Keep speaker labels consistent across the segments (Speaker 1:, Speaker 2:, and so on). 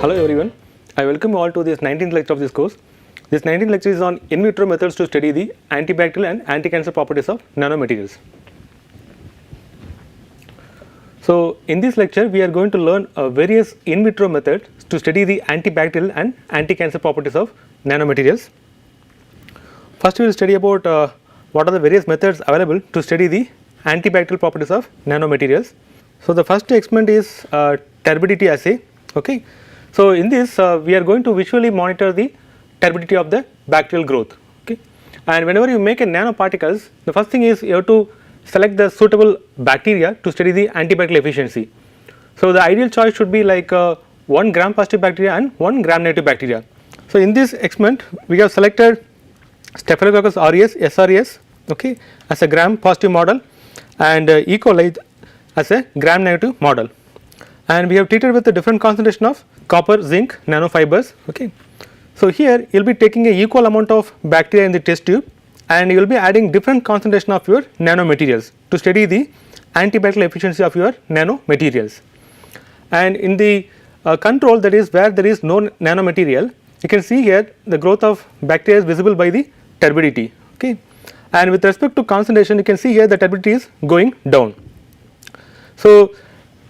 Speaker 1: Hello everyone, I welcome you all to this 19th lecture of this course. This 19th lecture is on in vitro methods to study the antibacterial and anti-cancer properties of nanomaterials. So in this lecture we are going to learn various in vitro methods to study the antibacterial and anti-cancer properties of nanomaterials. First we will study about what are the various methods available to study the antibacterial properties of nanomaterials. So the first experiment is turbidity assay. Okay. So in this we are going to visually monitor the turbidity of the bacterial growth. Okay. And whenever you make a nanoparticles, the first thing is you have to select the suitable bacteria to study the antibacterial efficiency. So the ideal choice should be like 1 gram positive bacteria and 1 gram negative bacteria. So in this experiment we have selected Staphylococcus aureus SRS, okay, as a gram positive model and E. coli as a gram negative model, and we have treated with a different concentration of copper zinc nanofibers. Okay. So here you will be taking a equal amount of bacteria in the test tube and you will be adding different concentration of your nanomaterials to study the antibacterial efficiency of your nanomaterials. And in the control, that is where there is no nanomaterial, you can see here the growth of bacteria is visible by the turbidity. Okay. And with respect to concentration, you can see here the turbidity is going down. So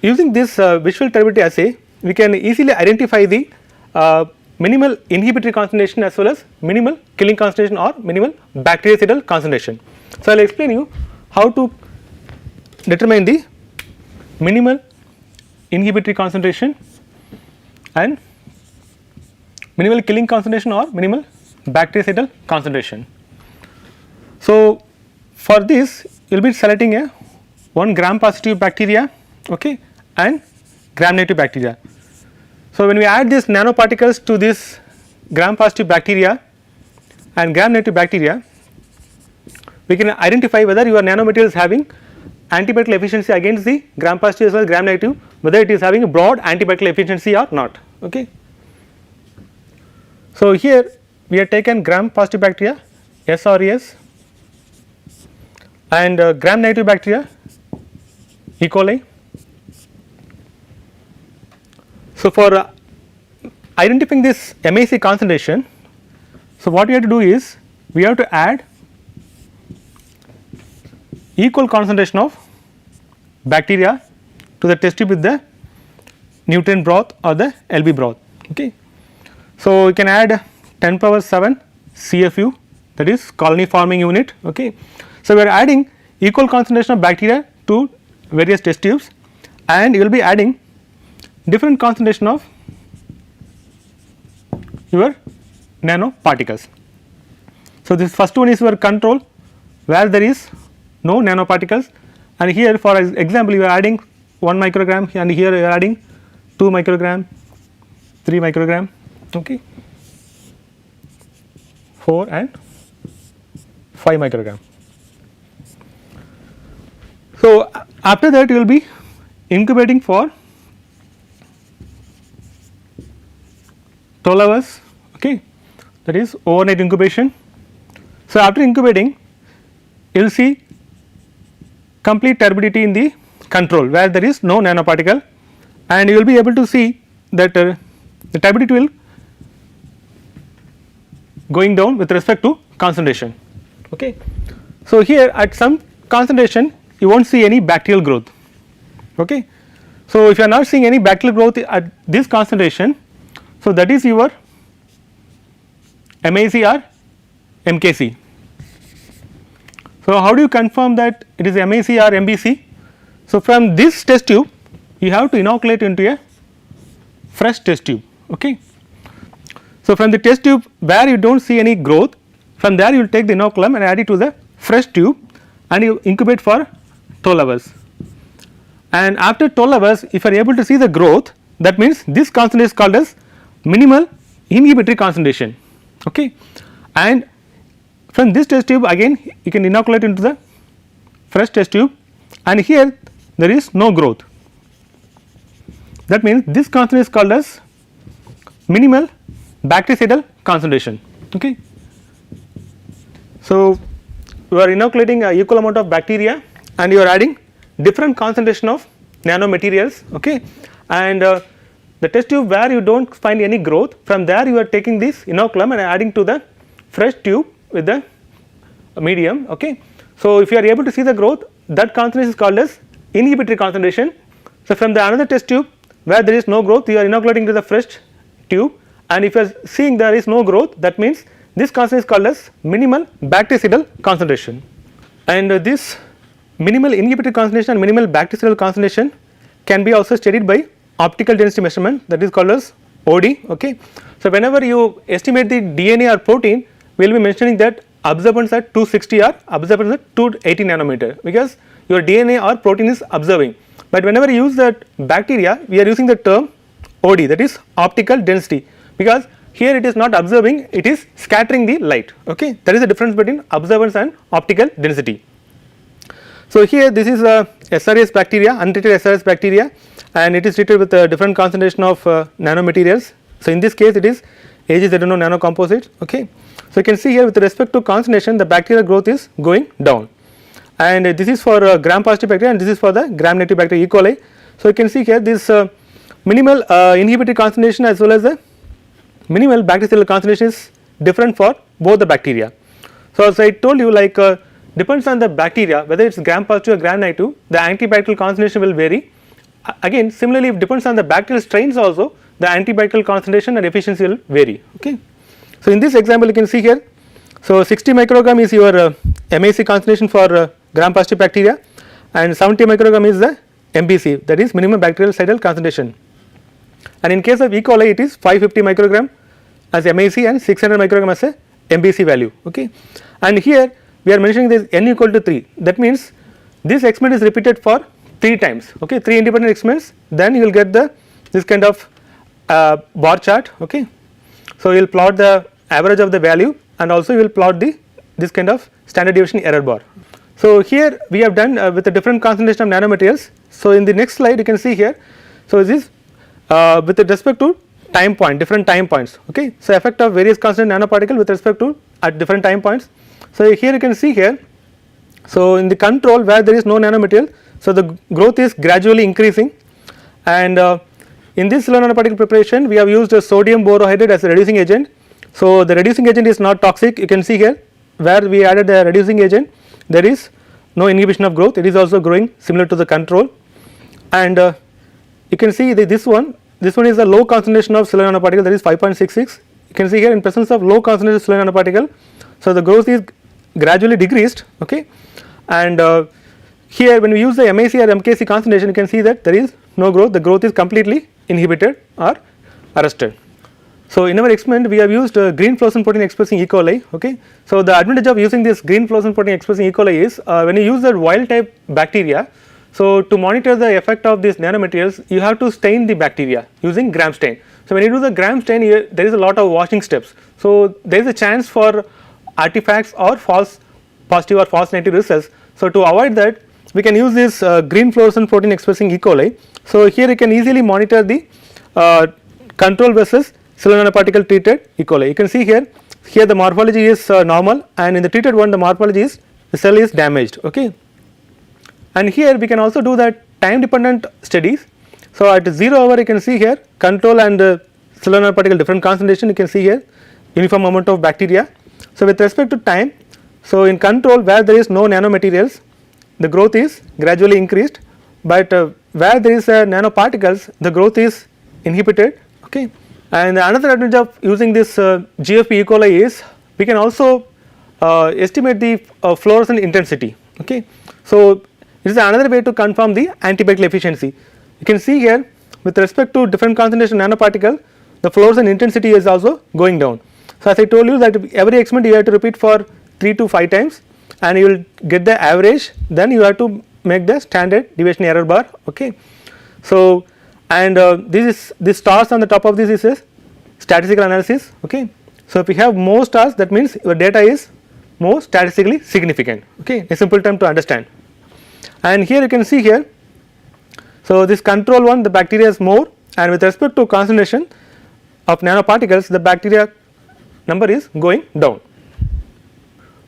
Speaker 1: using this visual turbidity assay, we can easily identify the minimal inhibitory concentration as well as minimal killing concentration or minimal bactericidal concentration. So I will explain you how to determine the minimal inhibitory concentration and minimal killing concentration or minimal bactericidal concentration. So for this you will be selecting a 1 gram positive bacteria, okay, and gram negative bacteria. So when we add these nanoparticles to this gram positive bacteria and gram negative bacteria, we can identify whether your nanomaterial is having antibacterial efficiency against the gram positive as well as gram negative, whether it is having a broad antibacterial efficiency or not. Okay. So here we have taken gram positive bacteria SRS and gram negative bacteria E. coli. So for identifying this MAC concentration, so what we have to do is we have to add equal concentration of bacteria to the test tube with the nutrient broth or the LB broth. Okay. So we can add 10 power 7 CFU, that is colony forming unit. Okay. So we are adding equal concentration of bacteria to various test tubes and you will be adding different concentration of your nanoparticles. So this first one is your control where there is no nanoparticles, and here for example you are adding 1 microgram and here you are adding 2 microgram, 3 microgram, okay, 4 and 5 microgram. So after that you will be incubating for 12 hours, okay, that is overnight incubation. So after incubating you will see complete turbidity in the control where there is no nanoparticle, and you will be able to see that the turbidity will going down with respect to concentration. Okay. So here at some concentration you will not see any bacterial growth. Okay. So if you are not seeing any bacterial growth at this concentration, so that is your MAC or MKC. So how do you confirm that it is MAC or MBC? So from this test tube you have to inoculate into a fresh test tube. Okay. So from the test tube where you do not see any growth, from there you will take the inoculum and add it to the fresh tube and you incubate for 12 hours. And after 12 hours if you are able to see the growth, that means this concentration is called as minimal inhibitory concentration. Okay. And from this test tube again you can inoculate into the fresh test tube and here there is no growth, that means this concentration is called as minimal bactericidal concentration. Okay. So you are inoculating a equal amount of bacteria and you are adding different concentration of nanomaterials, okay, and the test tube where you do not find any growth, from there you are taking this inoculum and adding to the fresh tube with the medium. Okay. So, if you are able to see the growth, that concentration is called as inhibitory concentration. So, from the another test tube where there is no growth, you are inoculating to the fresh tube, and if you are seeing there is no growth, that means this concentration is called as minimal bactericidal concentration. And this minimal inhibitory concentration and minimal bactericidal concentration can be also studied by optical density measurement, that is called as OD. Okay. So, whenever you estimate the DNA or protein, we will be mentioning that absorbance at 260 or absorbance at 280 nanometer, because your DNA or protein is observing. But whenever you use that bacteria, we are using the term OD, that is optical density, because here it is not observing, it is scattering the light. Okay. That is the difference between observance and optical density. So, here this is a SRS bacteria, untreated SRS bacteria, and it is treated with a different concentration of nanomaterials. So, in this case it is AgZNO nanocomposite. Okay. So, you can see here with respect to concentration, the bacterial growth is going down, and this is for gram positive bacteria and this is for the gram negative bacteria E. coli. So, you can see here this minimal inhibitory concentration as well as the minimal bactericidal concentration is different for both the bacteria. So, as I told you, like depends on the bacteria whether it is gram positive or gram negative, the antibacterial concentration will vary. Again, similarly, it depends on the bacterial strains also, the antibacterial concentration and efficiency will vary. Okay. So, in this example you can see here, so 60 microgram is your MAC concentration for gram positive bacteria, and 70 microgram is the MBC, that is minimum bactericidal concentration, and in case of E. coli it is 550 microgram as MAC and 600 microgram as a MBC value. Okay. And here we are mentioning this n equal to 3, that means this experiment is repeated for 3 times. Okay. 3 independent experiments, then you will get the this kind of bar chart. Okay. So, you will plot the average of the value and also you will plot the this kind of standard deviation error bar. So, here we have done with a different concentration of nanomaterials. So, in the next slide you can see here, so this with respect to time point, different time points. Okay. So, effect of various constant nanoparticle with respect to at different time points. So, here you can see here, so in the control where there is no nanomaterial, so the growth is gradually increasing, and in this slow nanoparticle preparation we have used a sodium borohydride as a reducing agent. So, the reducing agent is not toxic, you can see here where we added the reducing agent, there is no inhibition of growth, it is also growing similar to the control, and you can see this one is a low concentration of cellular nanoparticle, that is 5.66. You can see here in presence of low concentration of cellular nanoparticle, so the growth is gradually decreased. Okay. And here when we use the MAC or MKC concentration, you can see that there is no growth, the growth is completely inhibited or arrested. So, in our experiment we have used green fluorescent protein expressing E. coli. Okay. So, the advantage of using this green fluorescent protein expressing E. coli is when you use the wild type bacteria, so to monitor the effect of these nanomaterials you have to stain the bacteria using gram stain. So, when you do the gram stain there is a lot of washing steps. So, there is a chance for artifacts or false positive or false negative results. So, to avoid that we can use this green fluorescent protein expressing E. coli. So, here you can easily monitor the control versus cellular nanoparticle treated E. coli. You can see here the morphology is normal, and in the treated one the morphology is the cell is damaged. Okay. And here we can also do that time dependent studies. So, at 0 hour you can see here control and cellular nanoparticle different concentration, you can see here uniform amount of bacteria. So, with respect to time, so in control where there is no nanomaterials the growth is gradually increased, but where there is nanoparticles the growth is inhibited. Okay. And another advantage of using this GFP E. coli is we can also estimate the fluorescent intensity. Okay. So, this is another way to confirm the antibacterial efficiency. You can see here with respect to different concentration nanoparticle the fluorescent intensity is also going down. So, as I told you that every experiment you have to repeat for 3 to 5 times and you will get the average, then you have to make the standard deviation error bar. Okay. So, and this stars on the top of this is a statistical analysis. Okay. So, if you have more stars that means your data is more statistically significant. Okay. A simple term to understand. And here you can see here, so this control one the bacteria is more, and with respect to concentration of nanoparticles the bacteria number is going down.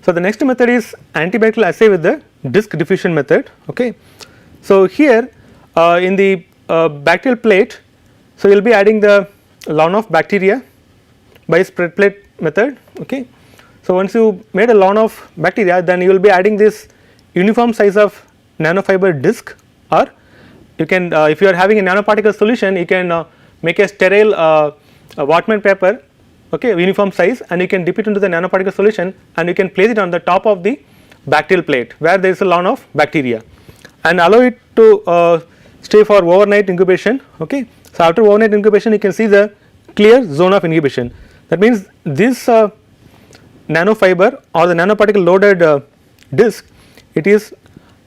Speaker 1: So, the next method is antibacterial assay with the disk diffusion method. Okay. So, here in the bacterial plate, So, you will be adding the lawn of bacteria by spread plate method. Okay. So, once you made a lawn of bacteria, then you will be adding this uniform size of nanofiber disc, or you can if you are having a nanoparticle solution, you can make a sterile Wattman paper, okay, uniform size, and you can dip it into the nanoparticle solution and you can place it on the top of the bacterial plate where there is a lawn of bacteria, and allow it to stay for overnight incubation. Okay. So, after overnight incubation you can see the clear zone of inhibition. That means this nanofiber or the nanoparticle loaded disc, it is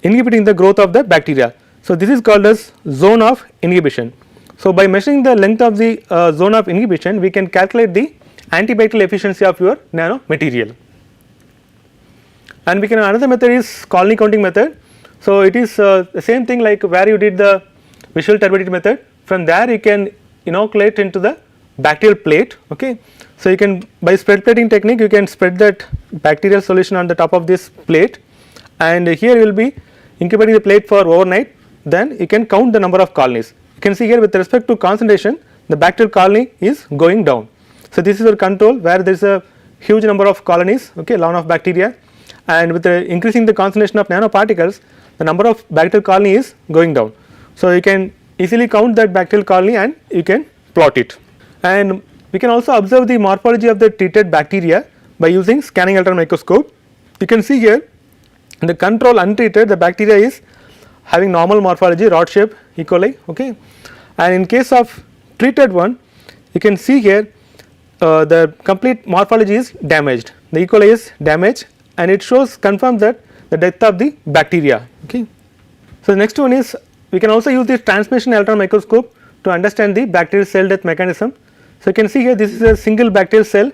Speaker 1: inhibiting the growth of the bacteria. So, this is called as zone of inhibition. So, by measuring the length of the zone of inhibition, we can calculate the antibacterial efficiency of your nanomaterial. And we can, another method is colony counting method. So, it is the same thing like where you did the visual turbidity method. From there you can inoculate into the bacterial plate. Okay. So, you can, by spread plating technique, you can spread that bacterial solution on the top of this plate, and here you will be incubating the plate for overnight. Then you can count the number of colonies. You can see here with respect to concentration, the bacterial colony is going down. So, this is your control where there is a huge number of colonies, okay, lawn of bacteria, and with the increasing the concentration of nanoparticles, the number of bacterial colony is going down. So, you can easily count that bacterial colony and you can plot it. And we can also observe the morphology of the treated bacteria by using scanning electron microscope. You can see here in the control untreated, the bacteria is having normal morphology, rod shape, E. coli, okay. And in case of treated one, you can see here the complete morphology is damaged, the E. coli is damaged, and it shows, confirms that the death of the bacteria. Okay. So, the next one is, we can also use the transmission electron microscope to understand the bacterial cell death mechanism. So, you can see here this is a single bacterial cell,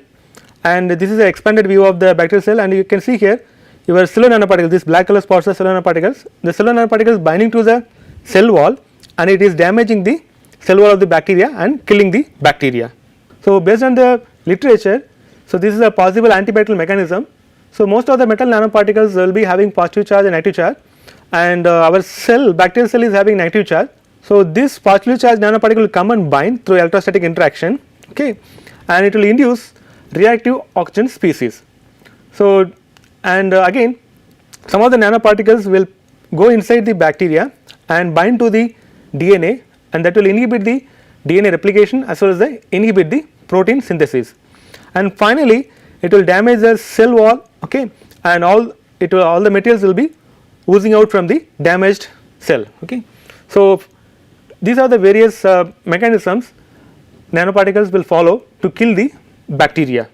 Speaker 1: and this is an expanded view of the bacterial cell, and you can see here your cellular nanoparticles, these black color spots are cellular nanoparticles. The cellular nanoparticles binding to the cell wall, and it is damaging the cell wall of the bacteria and killing the bacteria. So, based on the literature, so this is a possible antibacterial mechanism. So, most of the metal nanoparticles will be having positive charge and negative charge, and our cell, bacterial cell, is having negative charge. So, this positively charged nanoparticle will come and bind through electrostatic interaction, okay, and it will induce reactive oxygen species. So, and again some of the nanoparticles will go inside the bacteria and bind to the DNA, and that will inhibit the DNA replication as well as inhibit the protein synthesis, and finally it will damage the cell wall, okay, and all the materials will be oozing out from the damaged cell. Okay. So, these are the various mechanisms nanoparticles will follow to kill the bacteria.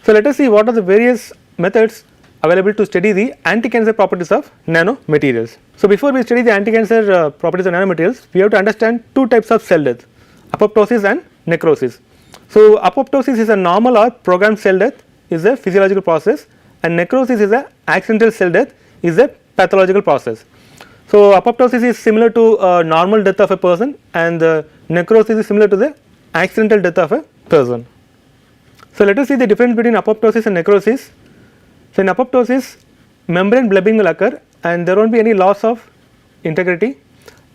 Speaker 1: So, let us see what are the various methods available to study the anti-cancer properties of nanomaterials. So, before we study the anti-cancer properties of nanomaterials, we have to understand two types of cell death, apoptosis and necrosis. So, apoptosis is a normal or programmed cell death, is a physiological process, and necrosis is a accidental cell death, is a pathological process. So, apoptosis is similar to normal death of a person, and necrosis is similar to the accidental death of a person. So, let us see the difference between apoptosis and necrosis. So, in apoptosis, membrane blubbing will occur and there will not be any loss of integrity,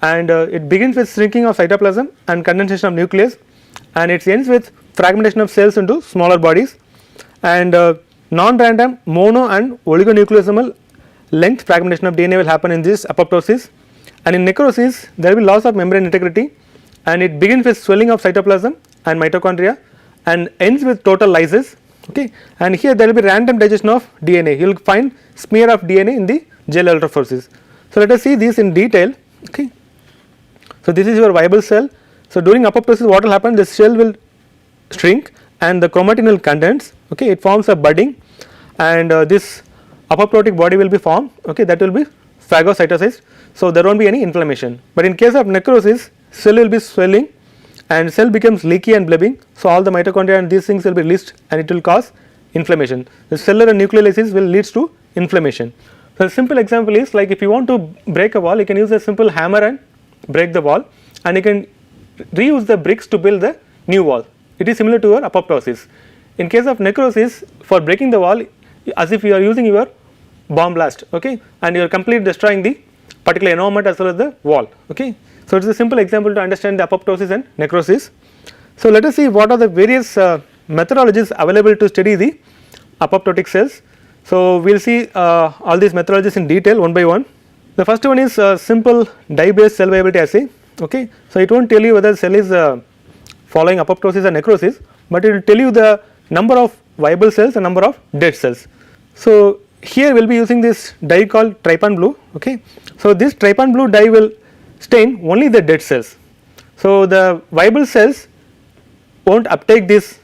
Speaker 1: and it begins with shrinking of cytoplasm and condensation of nucleus, and it ends with fragmentation of cells into smaller bodies, and non-random mono and oligonucleosomal length fragmentation of DNA will happen in this apoptosis. And in necrosis, there will be loss of membrane integrity, and it begins with swelling of cytoplasm and mitochondria and ends with total lysis. Okay. And here there will be random digestion of DNA, you will find smear of DNA in the gel electrophoresis. So, let us see this in detail. Okay. So, this is your viable cell. So, during apoptosis, what will happen, this cell will shrink and the chromatin will condense, okay, it forms a budding, and this apoptotic body will be formed, okay, that will be phagocytosized. So, there will not be any inflammation, but in case of necrosis, cell will be swelling and cell becomes leaky and blubbing. So, all the mitochondria and these things will be released and it will cause inflammation. The cellular nucleolysis will leads to inflammation. So, a simple example is like if you want to break a wall, you can use a simple hammer and break the wall, and you can reuse the bricks to build the new wall. It is similar to your apoptosis. In case of necrosis, for breaking the wall, as if you are using your bomb blast, okay, and you are completely destroying the particular environment as well as the wall. Okay. So, it is a simple example to understand the apoptosis and necrosis. So, let us see what are the various methodologies available to study the apoptotic cells. So, we will see all these methodologies in detail one by one. The first one is simple dye based cell viability assay. Okay. So, it will not tell you whether the cell is following apoptosis or necrosis, but it will tell you the number of viable cells and number of dead cells. So, here we will be using this dye called trypan blue. Okay. So, this trypan blue dye will stain only the dead cells. So, the viable cells will not uptake this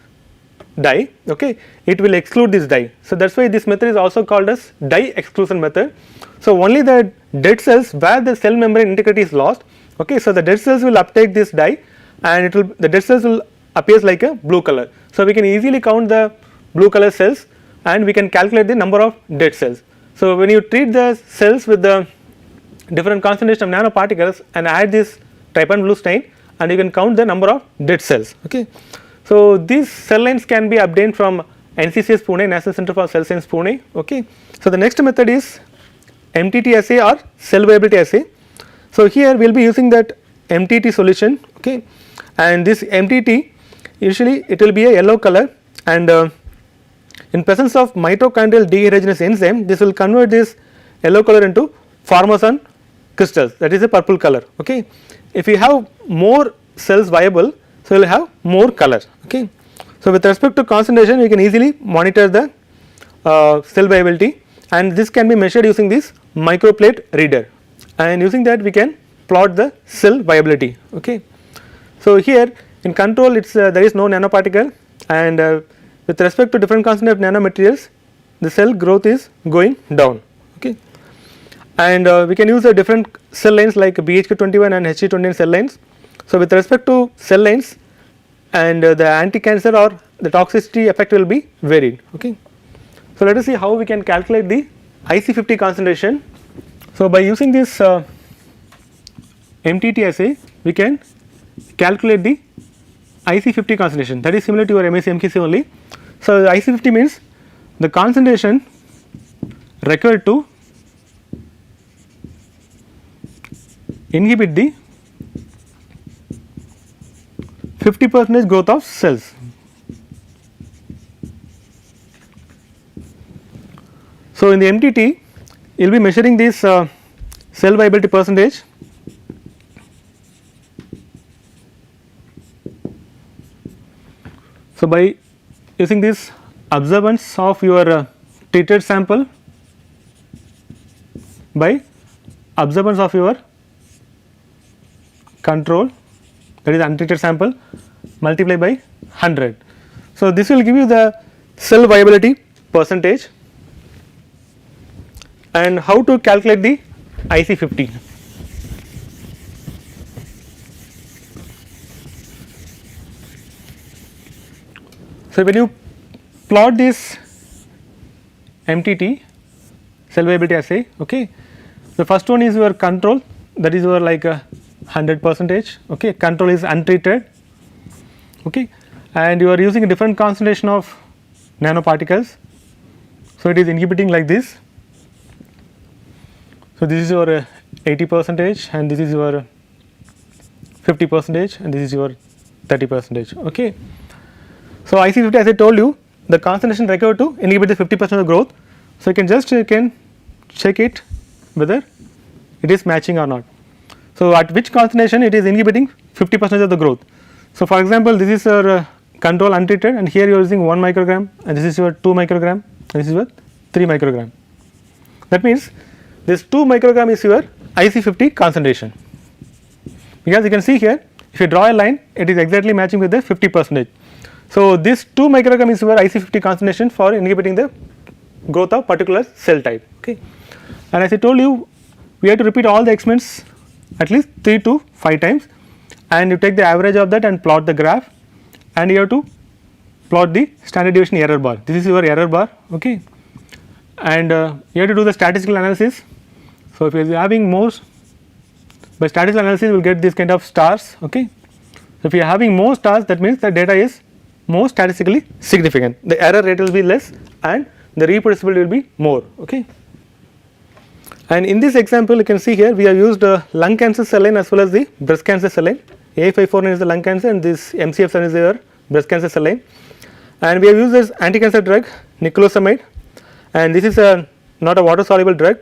Speaker 1: dye, okay, it will exclude this dye. So, that is why this method is also called as dye exclusion method. So, only the dead cells where the cell membrane integrity is lost, okay. So, the dead cells will uptake this dye and it will, the dead cells will appears like a blue color. So, we can easily count the blue color cells and we can calculate the number of dead cells. So, when you treat the cells with the different concentration of nanoparticles and add this trypan blue stain, and you can count the number of dead cells. Okay. So, these cell lines can be obtained from NCCS Pune, National Center for Cell Science Pune. Okay. So, the next method is MTT assay or cell viability assay. So, here we will be using that MTT solution, okay, and this MTT usually it will be a yellow color, and in presence of mitochondrial dehydrogenase enzyme, this will convert this yellow color into formosome crystals, that is a purple color. Okay. If you have more cells viable, so you will have more color. Okay. So, with respect to concentration, we can easily monitor the cell viability, and this can be measured using this microplate reader, and using that we can plot the cell viability. Okay. So, here in control it is there is no nanoparticle, and with respect to different concentration of nanomaterials, the cell growth is going down. Okay. And we can use the different cell lines like BHK21 and HG21 cell lines. So, with respect to cell lines, and the anti-cancer or the toxicity effect will be varied. Okay. So, let us see how we can calculate the IC50 concentration. So, by using this MTT assay, we can calculate the IC50 concentration, that is similar to your MSc MKC only. So, the IC50 means the concentration required to inhibit the 50% growth of cells. So, in the MTT you will be measuring this cell viability percentage. So, by using this observance of your treated sample by observance of your control, that is untreated sample, multiply by 100. So, this will give you the cell viability percentage. And how to calculate the IC50? So, when you plot this MTT cell viability assay, okay, the first one is your control, that is your like 100%, okay, control is untreated, okay, and you are using a different concentration of nanoparticles. So, it is inhibiting like this. So, this is your 80% and this is your 50% and this is your 30%. Okay. So, IC50, as I told you, the concentration required to inhibit the 50% of growth. So, you can just check it whether it is matching or not. So, at which concentration it is inhibiting 50% of the growth. So, for example, this is your control untreated, and here you are using 1 microgram, and this is your 2 microgram, and this is your 3 microgram. That means this 2 microgram is your IC50 concentration, because you can see here, if you draw a line, it is exactly matching with the 50%. So, this 2 microgram is your IC50 concentration for inhibiting the growth of particular cell type. Okay. And as I told you, we have to repeat all the experiments at least 3 to 5 times, and you take the average of that and plot the graph, and you have to plot the standard deviation error bar. This is your error bar. Okay. And you have to do the statistical analysis. So, if you are having more, by statistical analysis you will get this kind of stars. Okay. So, if you are having more stars, that means the data is more statistically significant, the error rate will be less and the reproducibility will be more. Okay. And in this example you can see here we have used lung cancer cell line as well as the breast cancer cell line. A549 is the lung cancer and this MCF7 is your breast cancer cell line. And we have used this anti-cancer drug nicotinamide, and this is not a water soluble drug.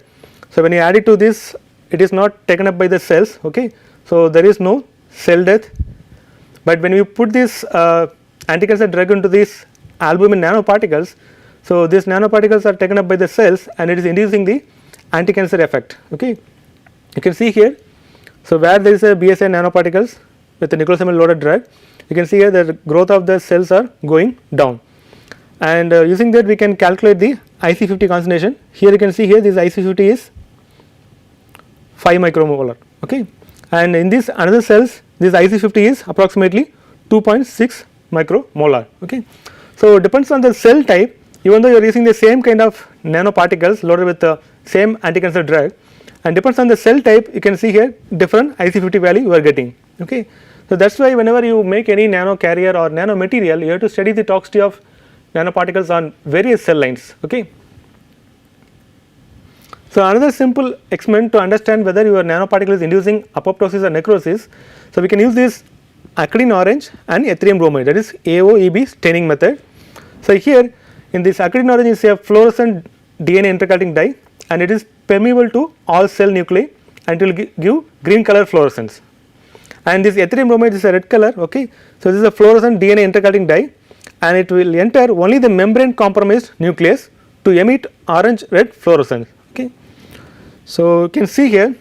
Speaker 1: So when you add it to this, it is not taken up by the cells, okay. So there is no cell death, but when you put this anti-cancer drug into these albumin nanoparticles, so these nanoparticles are taken up by the cells and it is inducing the anti-cancer effect, okay. You can see here, so where there is a BSA nanoparticles with the nicotinamide loaded drug, you can see here the growth of the cells are going down, and using that we can calculate the IC50 concentration. Here you can see here this IC50 is 5 micromolar, okay, and in this another cells this IC50 is approximately 2.6 micromolar, okay. So it depends on the cell type, even though you are using the same kind of nanoparticles loaded with the same anti-cancer drug, and depends on the cell type, you can see here different IC50 value you are getting, okay. So that is why whenever you make any nano carrier or nanomaterial, you have to study the toxicity of nanoparticles on various cell lines, okay. So another simple experiment to understand whether your nanoparticle is inducing apoptosis or necrosis, so we can use this acridine orange and yttrium bromide, that is AOEB staining method. So here in this acridine orange is a fluorescent DNA intercalating dye, and it is permeable to all cell nuclei and it will give green color fluorescence, and this yttrium bromide is a red color, okay. So this is a fluorescent DNA intercalating dye, and it will enter only the membrane compromised nucleus to emit orange red fluorescence, okay. So you can see here,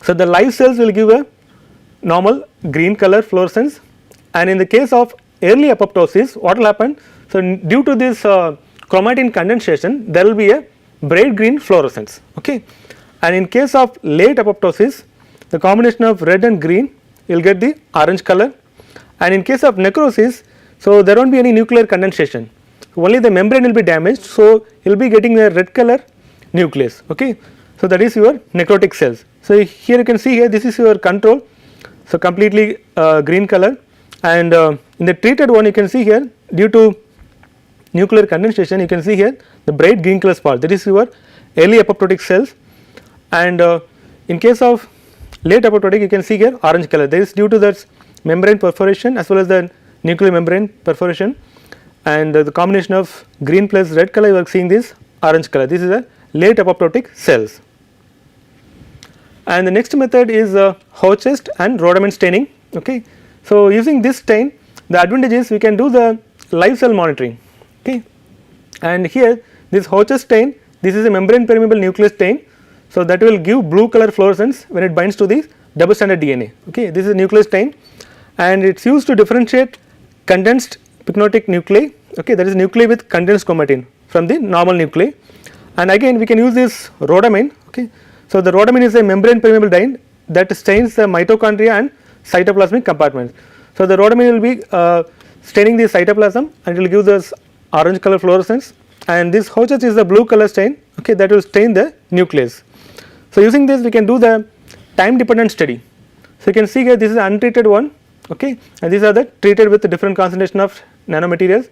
Speaker 1: so the live cells will give a normal green color fluorescence, and in the case of early apoptosis what will happen, so due to this chromatin condensation there will be a bright green fluorescence, okay. And in case of late apoptosis the combination of red and green you will get the orange color, and in case of necrosis, so there will not be any nuclear condensation, only the membrane will be damaged, so you will be getting a red color nucleus, okay. So that is your necrotic cells. So here you can see here this is your control, so completely green color, and in the treated one you can see here due to nuclear condensation you can see here the bright green color spot, that is your early apoptotic cells, and in case of late apoptotic you can see here orange color, that is due to that membrane perforation as well as the nuclear membrane perforation, and the combination of green plus red color you are seeing this orange color, this is a late apoptotic cells. And the next method is Hochst and rhodamine staining, okay. So using this stain the advantage is we can do the live cell monitoring, okay, and here this Hochst stain, this is a membrane permeable nucleus stain, so that will give blue color fluorescence when it binds to the double stranded DNA, okay. This is a nucleus stain and it is used to differentiate condensed pycnotic nuclei, okay, that is nuclei with condensed chromatin from the normal nuclei, and again we can use this rhodamine, okay. So the rhodamine is a membrane permeable dye that stains the mitochondria and cytoplasmic compartments. So the rhodamine will be staining the cytoplasm and it will give this orange color fluorescence, and this Hochst is the blue color stain, okay, that will stain the nucleus. So using this we can do the time dependent study. So you can see here this is the untreated one, okay, and these are the treated with different concentration of nanomaterials,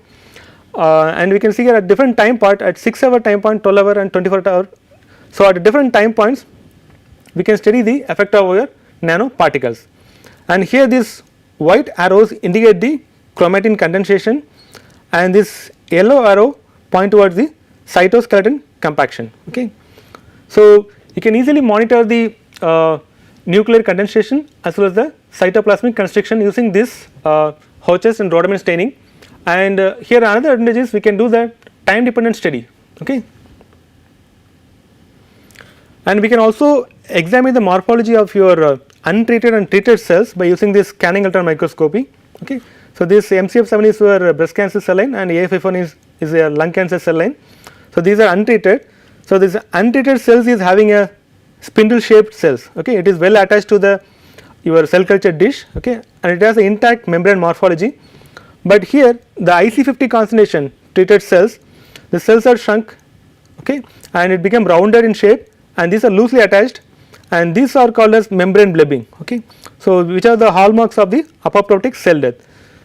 Speaker 1: and we can see here at different time part at 6-hour time point, 12-hour and 24-hour. So at different time points we can study the effect of our nanoparticles, and here these white arrows indicate the chromatin condensation and this yellow arrow point towards the cytoskeleton compaction, okay. So you can easily monitor the nuclear condensation as well as the cytoplasmic constriction using this Hochst and rhodamine staining, and here another advantage is we can do the time dependent study, okay. And we can also examine the morphology of your untreated and treated cells by using this scanning electron microscopy, okay. So this MCF7 is your breast cancer cell line and A549 is a lung cancer cell line. So these are untreated. So this untreated cells is having a spindle shaped cells, okay. It is well attached to the your cell culture dish, okay, and it has an intact membrane morphology. But here the IC50 concentration treated cells, the cells are shrunk, okay, and it became rounded in shape, and these are loosely attached, and these are called as membrane blebbing, okay. So which are the hallmarks of the apoptotic cell death.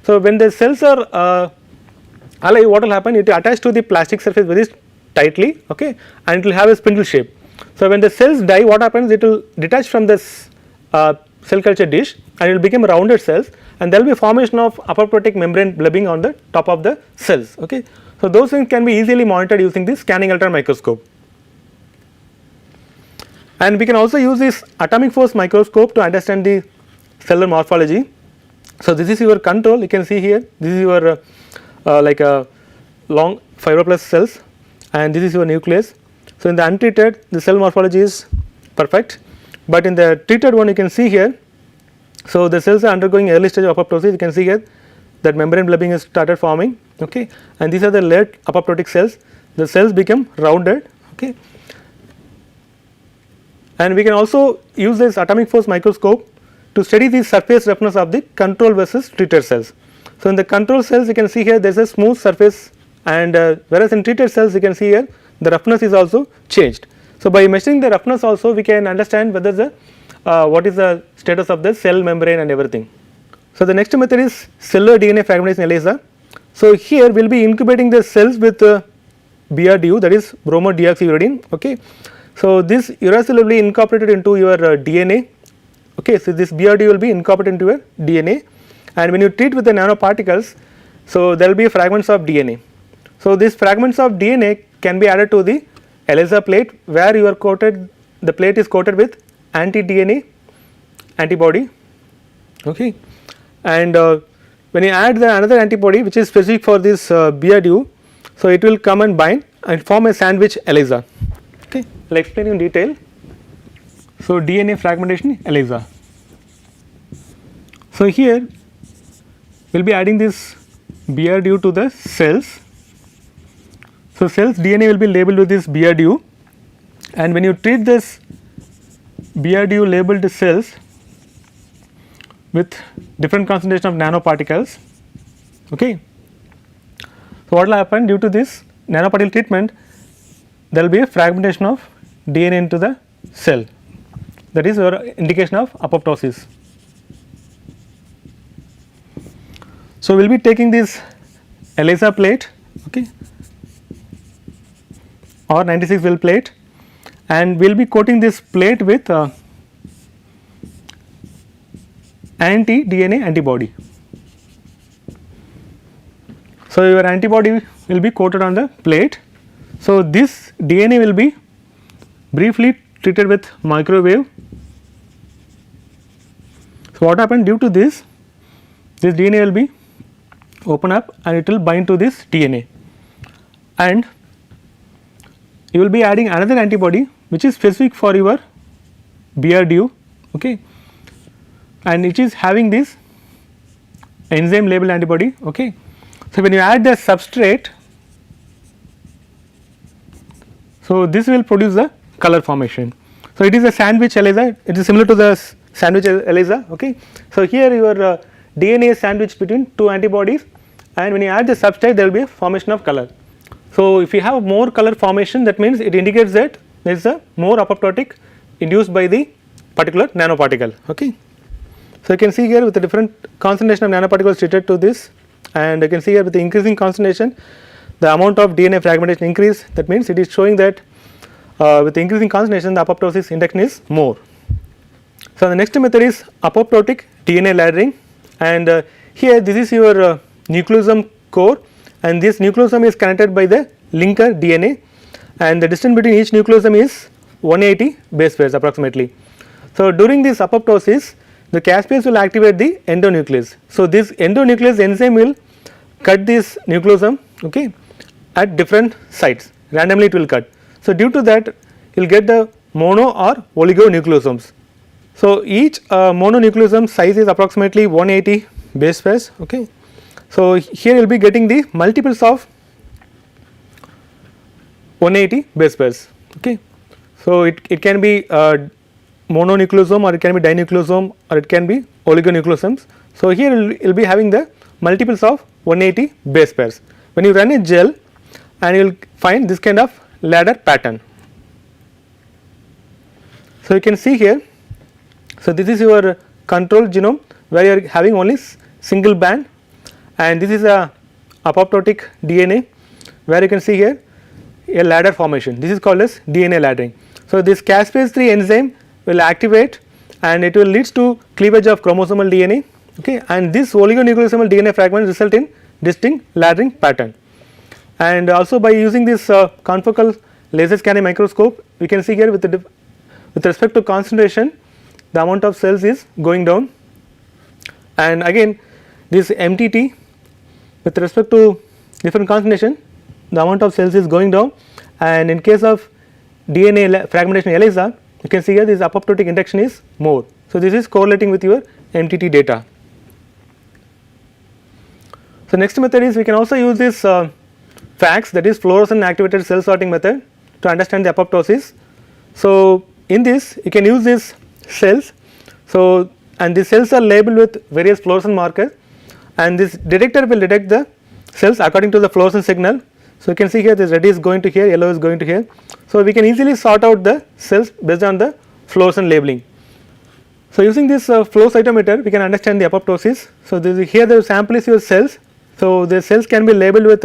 Speaker 1: So when the cells are alive, what will happen, it will attach to the plastic surface very tightly, okay, and it will have a spindle shape. So, when the cells die, what happens, it will detach from this cell culture dish and it will become rounded cells, and there will be a formation of apoptotic membrane blubbing on the top of the cells. Okay. So, those things can be easily monitored using this scanning electron microscope. And we can also use this atomic force microscope to understand the cellular morphology. So, this is your control, you can see here, this is your like a long fibroblast cells, and this is your nucleus. So, in the untreated, the cell morphology is perfect, but in the treated one, you can see here. So, the cells are undergoing early stage of apoptosis, you can see here that membrane blubbing has started forming, okay, and these are the late apoptotic cells, the cells become rounded, okay. And we can also use this atomic force microscope to study the surface roughness of the control versus treated cells. So, in the control cells, you can see here there is a smooth surface, and whereas in treated cells you can see here the roughness is also changed. So, by measuring the roughness also we can understand whether the what is the status of the cell membrane and everything. So, the next method is cellular DNA fragmentation ELISA. So, here we will be incubating the cells with BRDU, that is bromodeoxyuridine. Okay. So, this uracil will be incorporated into your DNA. Okay. So, this BRDU will be incorporated into your DNA, and when you treat with the nanoparticles, so there will be fragments of DNA. So, these fragments of DNA can be added to the ELISA plate, where you are coated, the plate is coated with anti-DNA antibody. Okay. And when you add the another antibody which is specific for this BRDU, so it will come and bind and form a sandwich ELISA. Okay. I will explain in detail. So, DNA fragmentation ELISA. So, here we will be adding this BRDU to the cells. So, cells DNA will be labeled with this BRDU, and when you treat this BRDU labeled cells with different concentration of nanoparticles. Okay. So, what will happen due to this nanoparticle treatment, there will be a fragmentation of DNA into the cell, that is your indication of apoptosis. So, we will be taking this ELISA plate, okay, or 96 well plate, and we will be coating this plate with anti-DNA antibody. So, your antibody will be coated on the plate. So, this DNA will be briefly treated with microwave. So, what happened due to this DNA will be open up and it will bind to this DNA, and you will be adding another antibody which is specific for your BRDU, okay, and it is having this enzyme labeled antibody. Okay. So, when you add the substrate, so this will produce the color formation. So, it is a sandwich ELISA, it is similar to the sandwich ELISA. Okay. So, here your DNA is sandwiched between two antibodies, and when you add the substrate there will be a formation of color. So, if you have more color formation, that means it indicates that there is a more apoptotic induced by the particular nanoparticle. Okay. So, you can see here with the different concentration of nanoparticles treated to this, and you can see here with the increasing concentration the amount of DNA fragmentation increase, that means it is showing that with the increasing concentration the apoptosis induction is more. So, the next method is apoptotic DNA laddering, and here this is your nucleosome core, and this nucleosome is connected by the linker DNA, and the distance between each nucleosome is 180 base pairs approximately. So, during this apoptosis the caspase will activate the endonuclease. So, this endonuclease enzyme will cut this nucleosome, okay, at different sites, randomly it will cut. So, due to that you will get the mono or oligonucleosomes. So, each mononucleosome size is approximately 180 base pairs. Okay. So, here you will be getting the multiples of 180 base pairs. Okay. So, it can be mononucleosome, or it can be dinucleosome, or it can be oligonucleosomes. So, here you will be having the multiples of 180 base pairs. When you run a gel, and you will find this kind of ladder pattern. So, you can see here, so this is your control genome where you are having only single band, and this is a apoptotic DNA where you can see here a ladder formation. This is called as DNA laddering. So, this caspase 3 enzyme will activate and it will leads to cleavage of chromosomal DNA, okay, and this oligonucleosomal DNA fragments result in distinct laddering pattern. And also by using this confocal laser scanning microscope, we can see here with respect to concentration, the amount of cells is going down, and again this MTT with respect to different concentration, the amount of cells is going down, and in case of DNA fragmentation ELISA, you can see here this apoptotic induction is more. So, this is correlating with your MTT data. So, next method is we can also use this FACS, that is fluorescent activated cell sorting method, to understand the apoptosis. So, in this you can use these cells. So, and the cells are labeled with various fluorescent markers, and this detector will detect the cells according to the fluorescent signal. So, you can see here this red is going to here, yellow is going to here. So, we can easily sort out the cells based on the fluorescent labeling. So, using this flow cytometer we can understand the apoptosis. So, here the sample is your cells. So, the cells can be labeled with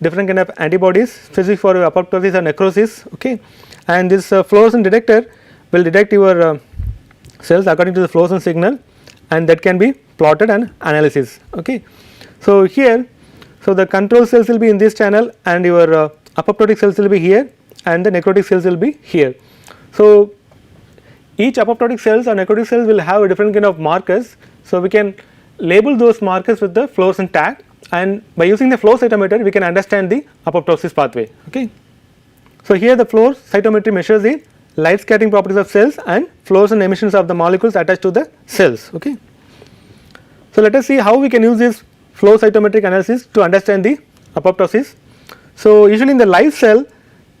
Speaker 1: different kind of antibodies specific for apoptosis or necrosis, okay, and this fluorescent detector will detect your cells according to the fluorescent signal, and that can be plotted and analysis, okay. So, here, so the control cells will be in this channel and your apoptotic cells will be here and the necrotic cells will be here. So, each apoptotic cells or necrotic cells will have a different kind of markers. So, we can label those markers with the fluorescent tag, and by using the flow cytometer we can understand the apoptosis pathway, okay. So, here the flow cytometry measures the light scattering properties of cells and fluorescent emissions of the molecules attached to the cells, okay. So, let us see how we can use this flow cytometric analysis to understand the apoptosis. So, usually in the live cell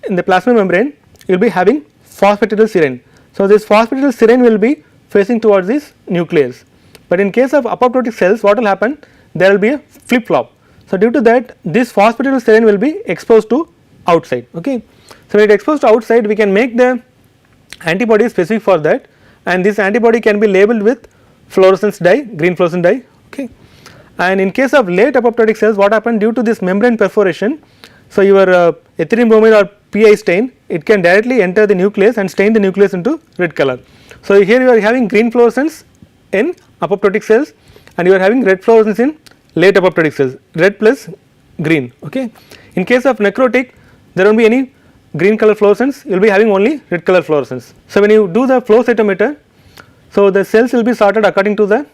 Speaker 1: in the plasma membrane you will be having phosphatidylserine. So, this phosphatidylserine will be facing towards this nucleus, but in case of apoptotic cells what will happen, there will be a flip flop. So, due to that this phosphatidylserine will be exposed to outside, okay. So, when it exposed to outside we can make the antibody specific for that, and this antibody can be labeled with fluorescence dye, green fluorescent dye, okay. And in case of late apoptotic cells what happened, due to this membrane perforation, so your ethylene bromide or PI stain, it can directly enter the nucleus and stain the nucleus into red color. So, here you are having green fluorescence in apoptotic cells and you are having red fluorescence in late apoptotic cells, red plus green, okay. In case of necrotic there will not be any green color fluorescence, you will be having only red color fluorescence. So, when you do the flow cytometer, so the cells will be sorted according to the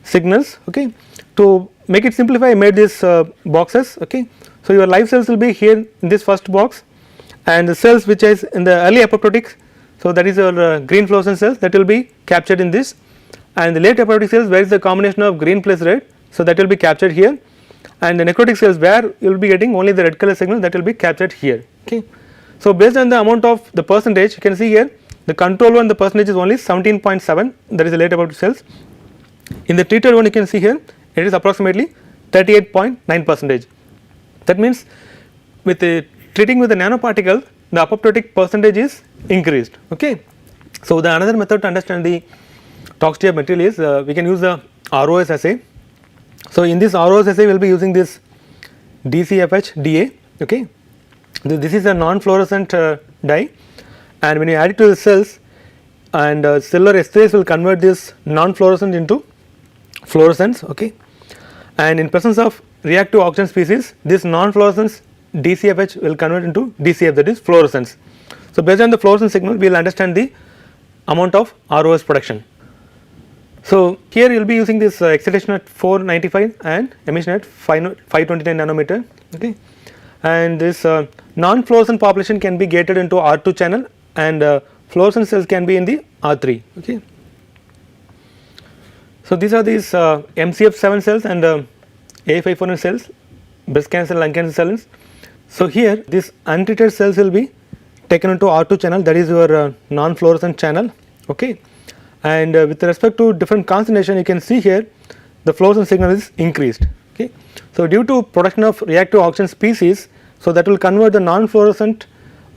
Speaker 1: signals, okay. To make it simplify I made these boxes, okay. So, your live cells will be here in this first box, and the cells which is in the early apoptotic, so that is your green fluorescent cells, that will be captured in this, and the late apoptotic cells where is the combination of green plus red, so that will be captured here, and the necrotic cells where you will be getting only the red color signal, that will be captured here, okay. So, based on the amount of the percentage you can see here the control one, the percentage is only 17.7, that is the late apoptotic cells. In the treated one you can see here it is approximately 38.9 percentage. That means with treating with the nanoparticle the apoptotic percentage is increased, okay. So, the another method to understand the toxicity of material is we can use the ROS assay. So, in this ROS assay we will be using this DCFH DA, okay. This is a non-fluorescent dye, and when you add it to the cells and cellular esterase will convert this non-fluorescent into fluorescence, okay. And in presence of reactive oxygen species this non-fluorescence DCFH will convert into DCF, that is fluorescence. So, based on the fluorescence signal we will understand the amount of ROS production. So, here you will be using this excitation at 495 and emission at 529 nanometer, okay. And this non-fluorescent population can be gated into R2 channel, and fluorescent cells can be in the R3, okay. So, these are these MCF7 cells and A549 cells, breast cancer, lung cancer cells. So, here these untreated cells will be taken into R2 channel, that is your non-fluorescent channel, okay. And with respect to different concentration you can see here the fluorescent signal is increased, okay. So, due to production of reactive oxygen species, so that will convert the non-fluorescent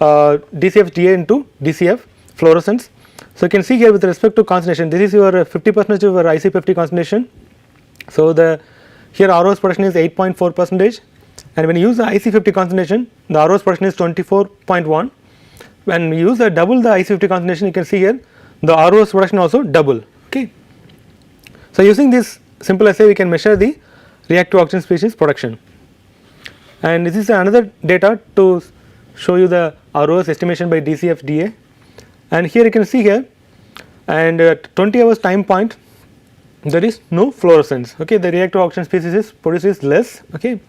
Speaker 1: DCFGA into DCF fluorescence. So, you can see here with respect to concentration, this is your 50% of your IC50 concentration. So, the here ROS production is 8.4%, and when you use the IC50 concentration the ROS production is 24.1. when we use the double the IC50 concentration, you can see here the ROS production also double. Okay. So, using this simple assay we can measure the reactive oxygen species production, and this is another data to show you the ROS estimation by DCF-DA, and here you can see here, and at 20 hours time point there is no fluorescence. Okay. The reactive oxygen species is produces less. Okay.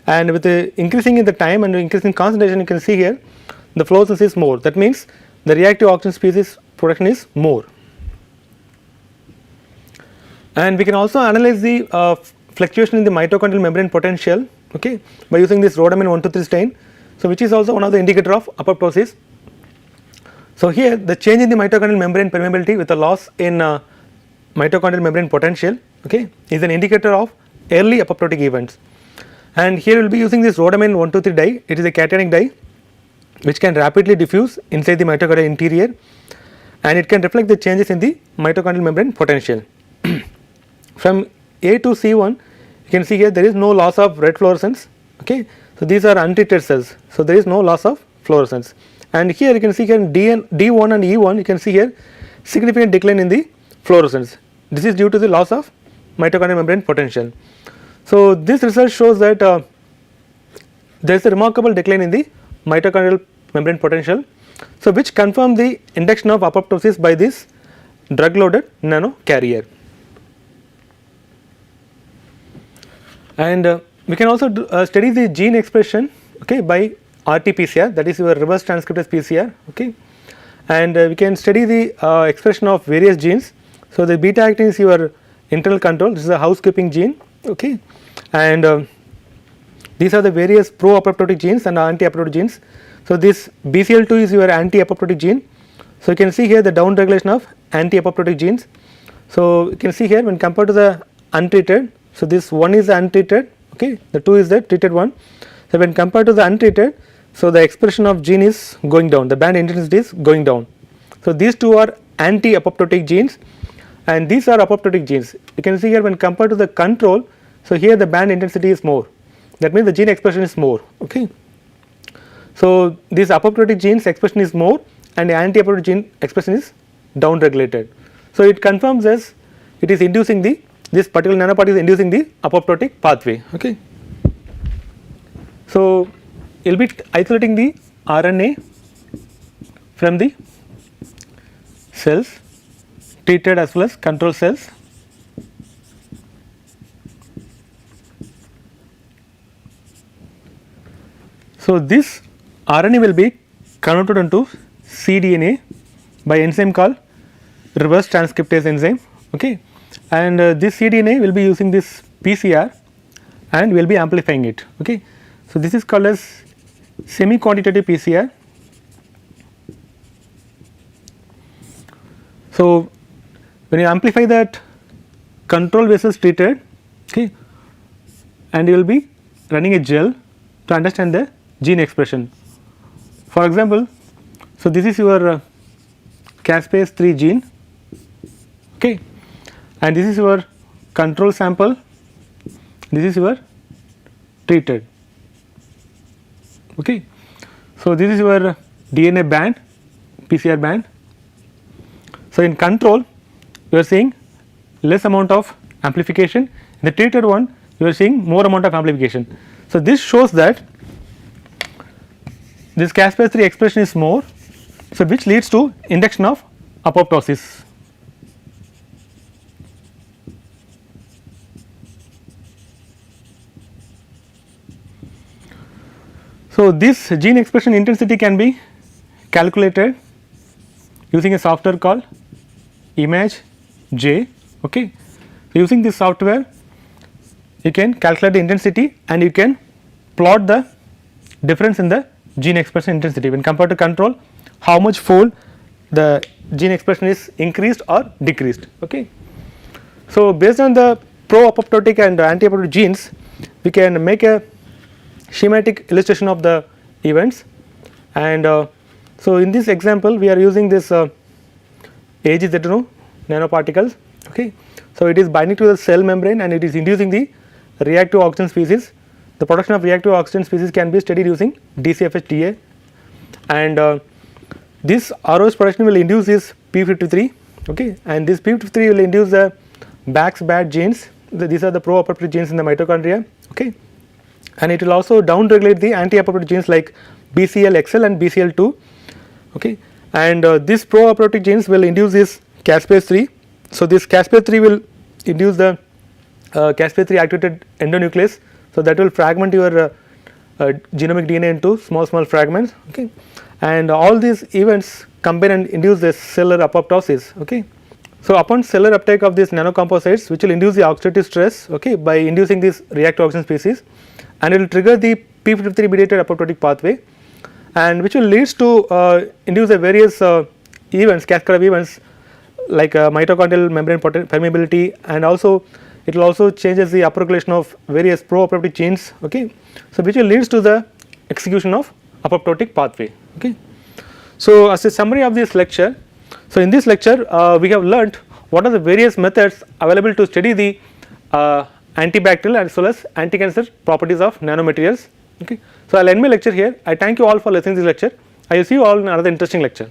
Speaker 1: And with the increasing in the time and increasing concentration, you can see here the fluorescence is more. That means the reactive oxygen species production is more. And we can also analyze the fluctuation in the mitochondrial membrane potential, okay, by using this rhodamin 123 stain. So, which is also one of the indicator of apoptosis. So, here the change in the mitochondrial membrane permeability with a loss in mitochondrial membrane potential, okay, is an indicator of early apoptotic events. And here we will be using this rhodamin 123 dye. It is a cationic dye which can rapidly diffuse inside the mitochondrial interior, and it can reflect the changes in the mitochondrial membrane potential. From A to C1, you can see here there is no loss of red fluorescence. Okay. So, these are untreated cells. So, there is no loss of fluorescence, and here you can see here in D1 and E1, you can see here significant decline in the fluorescence. This is due to the loss of mitochondrial membrane potential. So, this result shows that there is a remarkable decline in the mitochondrial membrane potential, so which confirm the induction of apoptosis by this drug loaded nano carrier. And we can also study the gene expression, okay, by RT-PCR, that is your reverse transcriptase PCR, okay, and we can study the expression of various genes. So, the beta actin is your internal control, this is a housekeeping gene, okay, and these are the various pro-apoptotic genes and anti-apoptotic genes. So, this BCL2 is your anti-apoptotic gene. So, you can see here the down regulation of anti-apoptotic genes. So, you can see here when compared to the untreated, so this one is untreated, okay, the 2 is the treated one. So, when compared to the untreated, so the expression of gene is going down, the band intensity is going down. So, these two are anti-apoptotic genes and these are apoptotic genes. You can see here when compared to the control, so here the band intensity is more, that means the gene expression is more, okay. So, this apoptotic genes expression is more and the anti-apoptotic gene expression is down regulated. So, it confirms as it is inducing the, this particular nanoparticle is inducing the apoptotic pathway, okay. So, you will be isolating the RNA from the cells treated as well as control cells. So, this RNA will be converted into cDNA by enzyme called reverse transcriptase enzyme, okay, and this cDNA will be using this PCR and we will be amplifying it, okay. So, this is called as semi quantitative PCR. So, when you amplify that control vessels treated, okay, and you will be running a gel to understand the gene expression. For example, so this is your caspase 3 gene, okay, and this is your control sample, this is your treated, okay. So, this is your DNA band, PCR band. So, in control you are seeing less amount of amplification, in the treated one you are seeing more amount of amplification. So, this shows that this caspase 3 expression is more, so which leads to induction of apoptosis. So, this gene expression intensity can be calculated using a software called ImageJ, okay. So, using this software you can calculate the intensity and you can plot the difference in the gene expression intensity when compared to control, how much fold the gene expression is increased or decreased, okay. So, based on the pro-apoptotic and anti-apoptotic genes, we can make a schematic illustration of the events, and so in this example we are using this AGZ nanoparticles, okay. So, it is binding to the cell membrane and it is inducing the reactive oxygen species. The production of reactive oxygen species can be studied using DCFH-DA, and this ROS production will induce this p53, okay, and this p53 will induce the Bax-Bad genes. These are the pro-apoptotic genes in the mitochondria, okay, and it will also downregulate the anti-apoptotic genes like BCL-XL and BCL2, okay, and this pro-apoptotic genes will induce this caspase-3. So, this caspase-3 will induce the caspase-3 activated endonuclease. So, that will fragment your genomic DNA into small fragments, okay, and all these events combine and induce this cellular apoptosis, okay. So, upon cellular uptake of these nanocomposites, which will induce the oxidative stress, okay, by inducing this reactive oxygen species, and it will trigger the p53 mediated apoptotic pathway, and which will leads to induce the various events, cascade of events like mitochondrial membrane permeability, and also it will also changes the upregulation of various pro-apoptotic genes, okay. So, which will leads to the execution of apoptotic pathway, okay. So, as a summary of this lecture, so in this lecture we have learnt what are the various methods available to study the antibacterial as well as anticancer properties of nanomaterials, okay. So, I will end my lecture here. I thank you all for listening to this lecture. I will see you all in another interesting lecture.